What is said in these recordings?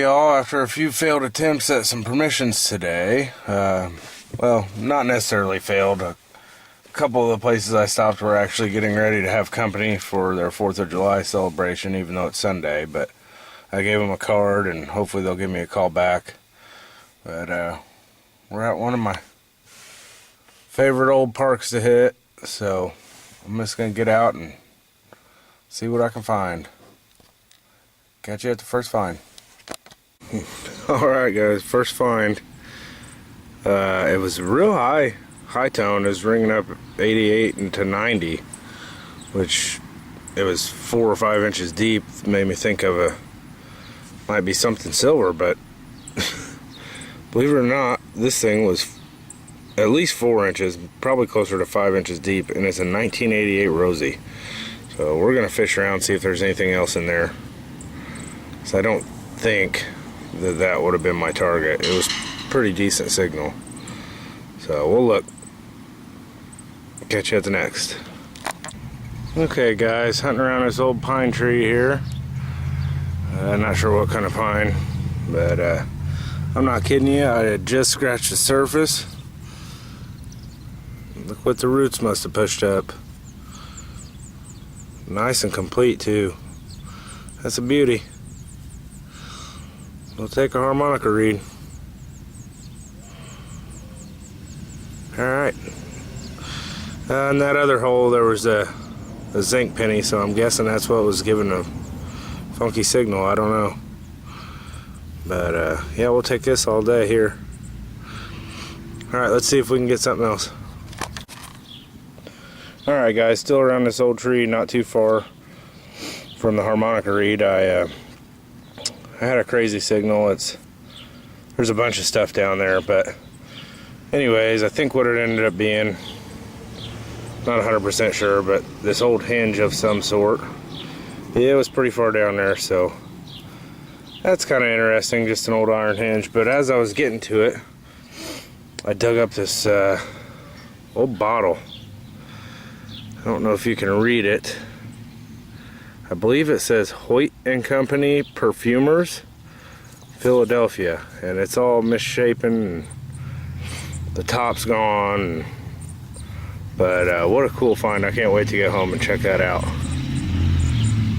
y'all. After a few failed attempts at some permissions today, well, not necessarily failed. A couple of the places I stopped were actually getting ready to have company for their 4th of July celebration, even though it's Sunday. But I gave them a card, and hopefully they'll give me a call back. But we're at one of my favorite old parks to hit, so I'm just going to get out and see what I can find. Catch you at the first find. Alright guys, first find. It was real high tone. It was ringing up 88 into 90, which it was 4 or 5 inches deep. It made me think of might be something silver, but believe it or not, this thing was at least 4 inches, probably closer to 5 inches deep, and it's a 1988 Rosie. So we're gonna fish around and see if there's anything else in there. So I don't think that would have been my target. It was pretty decent signal. So we'll look. Catch you at the next. Okay guys, hunting around this old pine tree here. I'm not sure what kind of pine, but I'm not kidding you, I had just scratched the surface. Look what the roots must have pushed up. Nice and complete too. That's a beauty. We'll take a harmonica read. Alright. In that other hole there was a zinc penny, so I'm guessing that's what was giving a funky signal. I don't know. But yeah, we'll take this all day here. Alright, let's see if we can get something else. Alright guys, still around this old tree, not too far from the harmonica reed. I had a crazy signal. There's a bunch of stuff down there, but anyways, I think what it ended up being, not 100% sure, but this old hinge of some sort. It was pretty far down there, so that's kind of interesting, just an old iron hinge. But as I was getting to it, I dug up this old bottle. I don't know if you can read it. I believe it says Hoyt and Company Perfumers, Philadelphia, and it's all misshapen and the top's gone. But what a cool find. I can't wait to get home and check that out.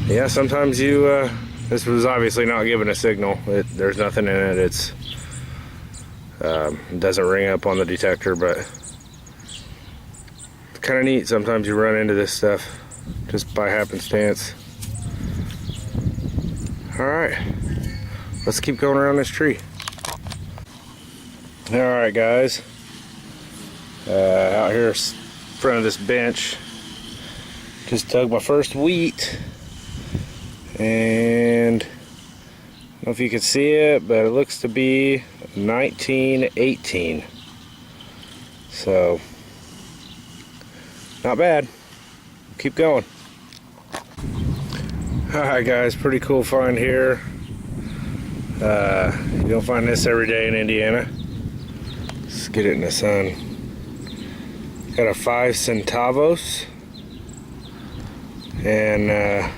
Yeah, sometimes this was obviously not giving a signal. There's nothing in it. It doesn't ring up on the detector, but it's kind of neat. Sometimes you run into this stuff just by happenstance. Alright, let's keep going around this tree. Alright guys, out here in front of this bench, just dug my first wheat, and I don't know if you can see it, but it looks to be 1918. So, not bad. Keep going. Alright guys, pretty cool find here. You don't find this every day in Indiana. Let's get it in the sun. Got a 5 centavos. And I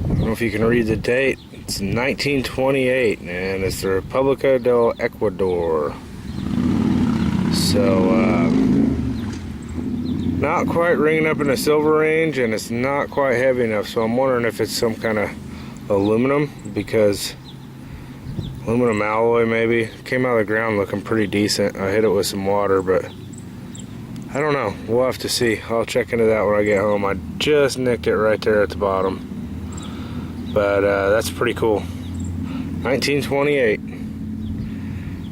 don't know if you can read the date. It's 1928, and it's the República del Ecuador. So, not quite ringing up in the silver range, and it's not quite heavy enough, so I'm wondering if it's some kind of aluminum, because aluminum alloy maybe. Came out of the ground looking pretty decent. I hit it with some water, but I don't know. We'll have to see. I'll check into that when I get home. I just nicked it right there at the bottom, but that's pretty cool. 1928.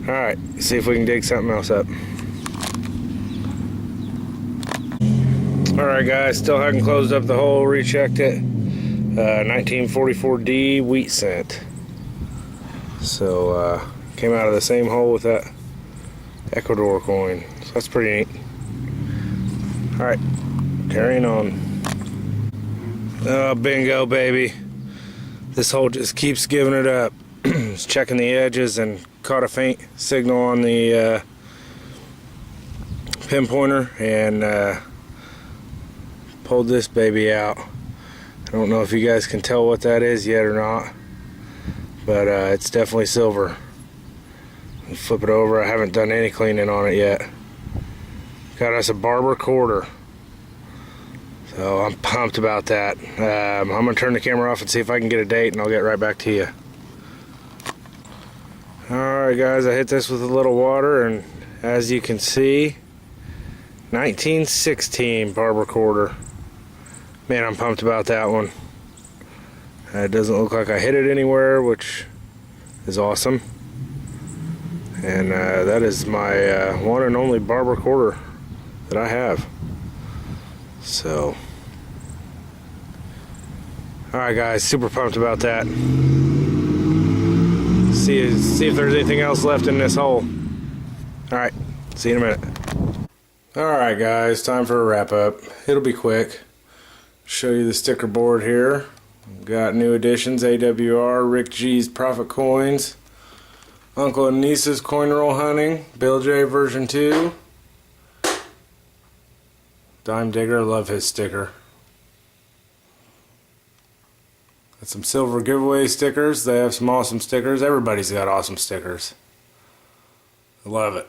Alright, see if we can dig something else up. Alright guys, still hadn't closed up the hole, rechecked it. 1944D wheat scent. So came out of the same hole with that Ecuador coin. So that's pretty neat. Alright, carrying on. Oh, bingo baby. This hole just keeps giving it up. Just checking the edges and caught a faint signal on the pinpointer and pulled this baby out. I don't know if you guys can tell what that is yet or not, but it's definitely silver. Flip it over. I haven't done any cleaning on it yet. Got us a barber quarter, so I'm pumped about that. I'm gonna turn the camera off and see if I can get a date, and I'll get right back to you. Alright guys, I hit this with a little water, and as you can see, 1916 barber quarter. Man, I'm pumped about that one. It doesn't look like I hit it anywhere, which is awesome. And that is my one and only barber quarter that I have. So, alright guys, super pumped about that. See if there's anything else left in this hole. Alright, see you in a minute. Alright guys, time for a wrap up. It'll be quick. Show you the sticker board here. We've got new additions, AWR, Rick G's Profit Coins, Uncle and Niece's Coin Roll Hunting, Bill J version 2, Dime Digger, love his sticker. Got some silver giveaway stickers. They have some awesome stickers. Everybody's got awesome stickers. I love it.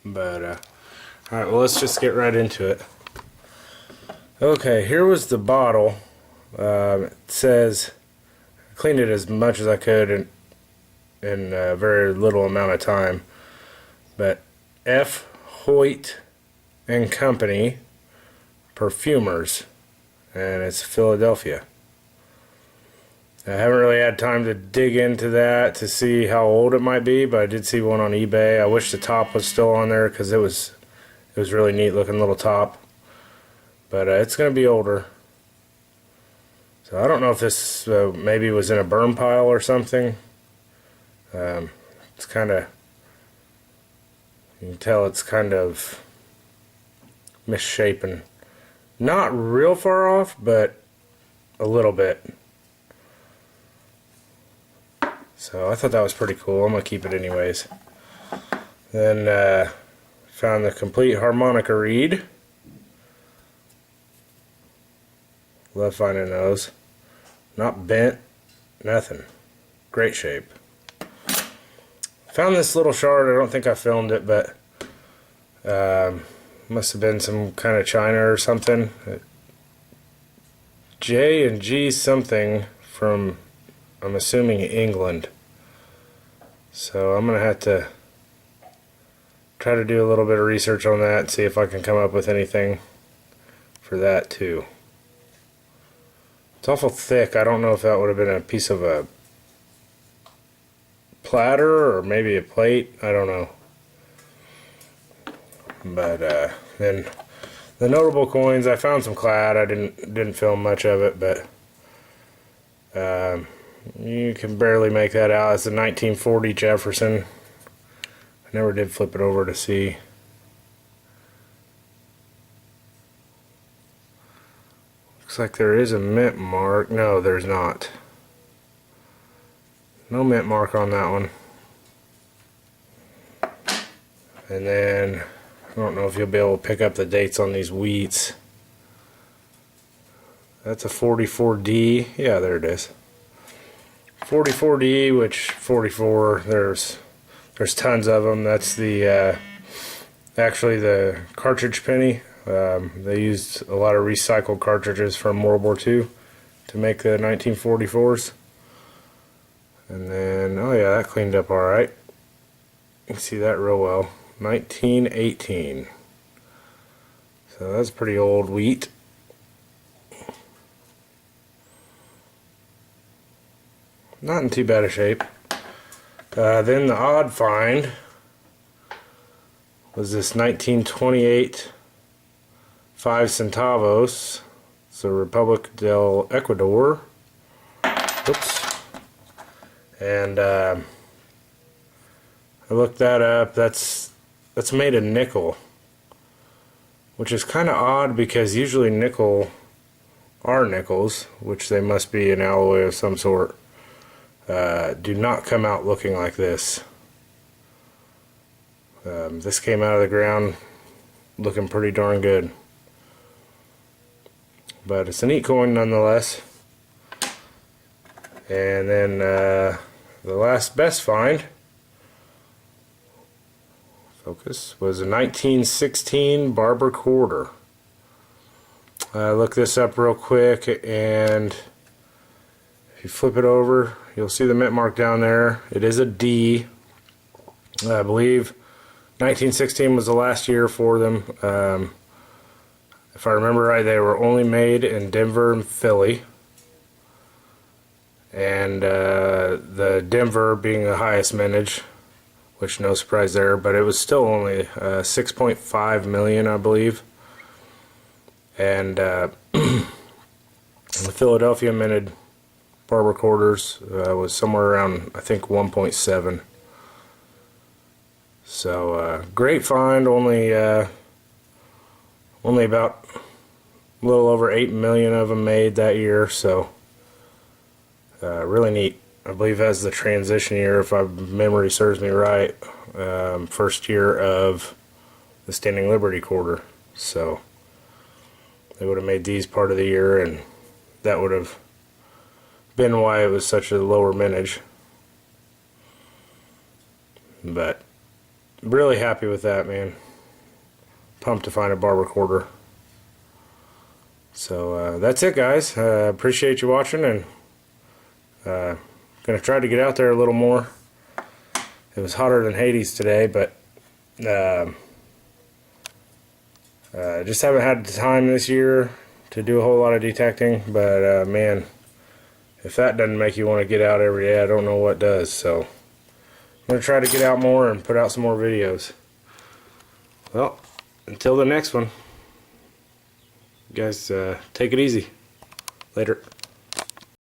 But, alright, well, let's just get right into it. Okay, here was the bottle. It says, I cleaned it as much as I could in a very little amount of time. But F. Hoyt and Company Perfumers, and it's Philadelphia. I haven't really had time to dig into that to see how old it might be, but I did see one on eBay. I wish the top was still on there because it was really neat looking little top. But it's going to be older. So I don't know if this maybe was in a burn pile or something. It's kind of, you can tell it's kind of misshapen. Not real far off, but a little bit. So I thought that was pretty cool. I'm going to keep it anyways. Then found the complete harmonica reed. Love finding those. Not bent, nothing. Great shape. Found this little shard. I don't think I filmed it, but must have been some kind of china or something. J and G something from, I'm assuming, England. So I'm going to have to try to do a little bit of research on that and see if I can come up with anything for that too. It's awful thick. I don't know if that would have been a piece of a platter or maybe a plate. I don't know. But then the notable coins, I found some clad. I didn't film much of it, but you can barely make that out. It's a 1940 Jefferson. I never did flip it over to see. Looks like there is a mint mark. No, there's not. No mint mark on that one. And then, I don't know if you'll be able to pick up the dates on these wheats. That's a 44D. Yeah, there it is. 44D, which 44, there's tons of them. That's the actually the cartridge penny. They used a lot of recycled cartridges from World War II to make the 1944s. And then, oh yeah, that cleaned up alright. You can see that real well. 1918. So that's pretty old wheat. Not in too bad a shape. Then the odd find was this 1928 5 centavos. It's the Republic del Ecuador. Oops. And I looked that up. That's made of nickel, which is kind of odd because usually nickel are nickels, which they must be an alloy of some sort. Do not come out looking like this. This came out of the ground looking pretty darn good. But it's a neat coin nonetheless. And then the last best find, focus, was a 1916 Barber quarter. Look this up real quick, and if you flip it over, you'll see the mint mark down there. It is a D. I believe 1916 was the last year for them. If I remember right, they were only made in Denver and Philly. And the Denver being the highest mintage, which no surprise there, but it was still only 6.5 million, I believe. And the Philadelphia minted Barber quarters was somewhere around, I think, 1.7. So great find. Only about a little over 8 million of them made that year. So really neat. I believe that's the transition year, if my memory serves me right. First year of the Standing Liberty quarter. So they would have made these part of the year, and that would have been why it was such a lower mintage. But really happy with that, man. Pumped to find a Barber quarter. So that's it, guys. Appreciate you watching, and gonna try to get out there a little more. It was hotter than Hades today, but just haven't had the time this year to do a whole lot of detecting. But man, if that doesn't make you want to get out every day, I don't know what does. So I'm gonna try to get out more and put out some more videos. Well, until the next one, you guys take it easy. Later.